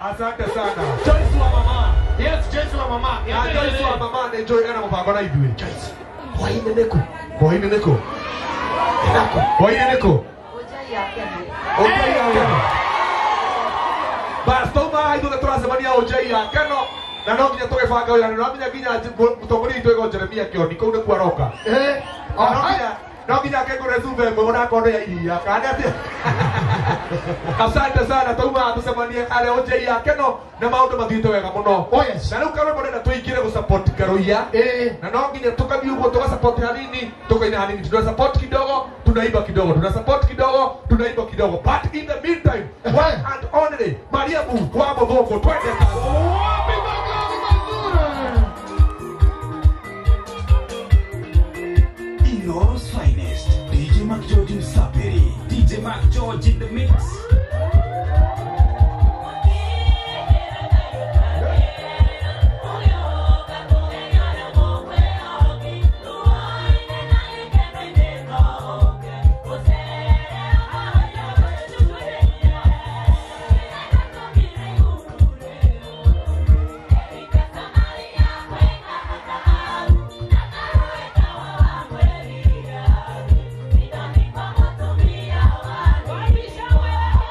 Asante sana. Joyce wa mama. Yes, Joyce wa mama. Joyce wa mama na enjoy kana mpango na idwe. Joyce. Kwa ine neko. Kwa ine neko. Enako. Kwa ine neko. Ojai akene. Ojai akene. Basta uma ido na turasemania ojai akeno. Na no nginya tugibanga wira no nginya nginya mutongori itwe go Jeremia Kioni kuu ne kwaroka. No nginya kengore zumbe mwe na kondo ya iria. Kana atia. Asante sana tauma tusemanie ale ojai akeno na maundu mathite wega muno. Oh yes. Na riu karo mone na tuingire go support Karoia. Na no nginya tukathi ugo tuka support hanini, tukaina hanini, tuna support kidogo, tunaiba kidogo, tuna support kidogo, tunaiba kidogo. But in the meantime, one and only Maria Mu kwa Bogoko twende kazi. Ino's finest, DJ Mac George Msaperi, DJ Mac George in the mix. Show it.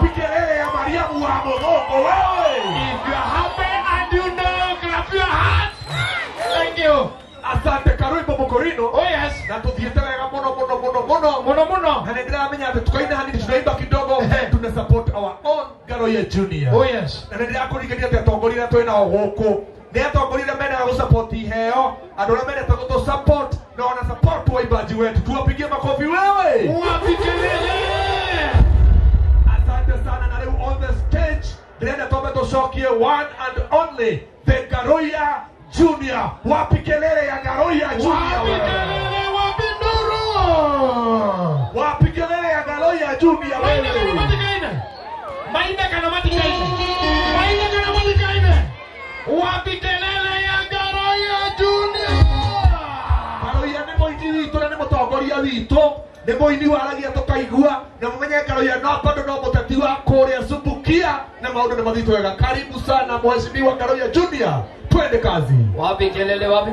wapi kelele ya Mariamu wa Mogongo wewe? If you are happy and you know, clap your hands. Thank you. Asante Karuibo Mokorino. Oh yes. Na tuthiete wega muno. Muno. Na ndiramenya ati tukaina hani tunaimba kidogo tuna support our own Garoya Junior. Oh yes. Na ndirakurigania ati atongoria twina guku. Ni atongoria mena ga support iheo, andu na mena to support na wana support wa ibaji wetu. Tuwapigie makofi wewe. Wapi kelele? Asante sana na leo on the stage ndenda tumetushokie one and only the Garoya Junior. Wapi kelele ya Garoya Junior? Wapi kelele? Wapi nduru? Wapi kelele ya Garoya Junior? Maina kana matikaine. Wapi kelele ya Garoya Junior? Garoya ni moini witũ na nĩ mũtongoria witũ, nĩ moini waragia tũkaigua na mũmenye Garoya no bado no mũteti wa kũrĩa Subukia na maũndũ nĩ mathitũ wega. Karibu sana mheshimiwa Garoya Junior, twende kazi. Wapi kelele? Wapi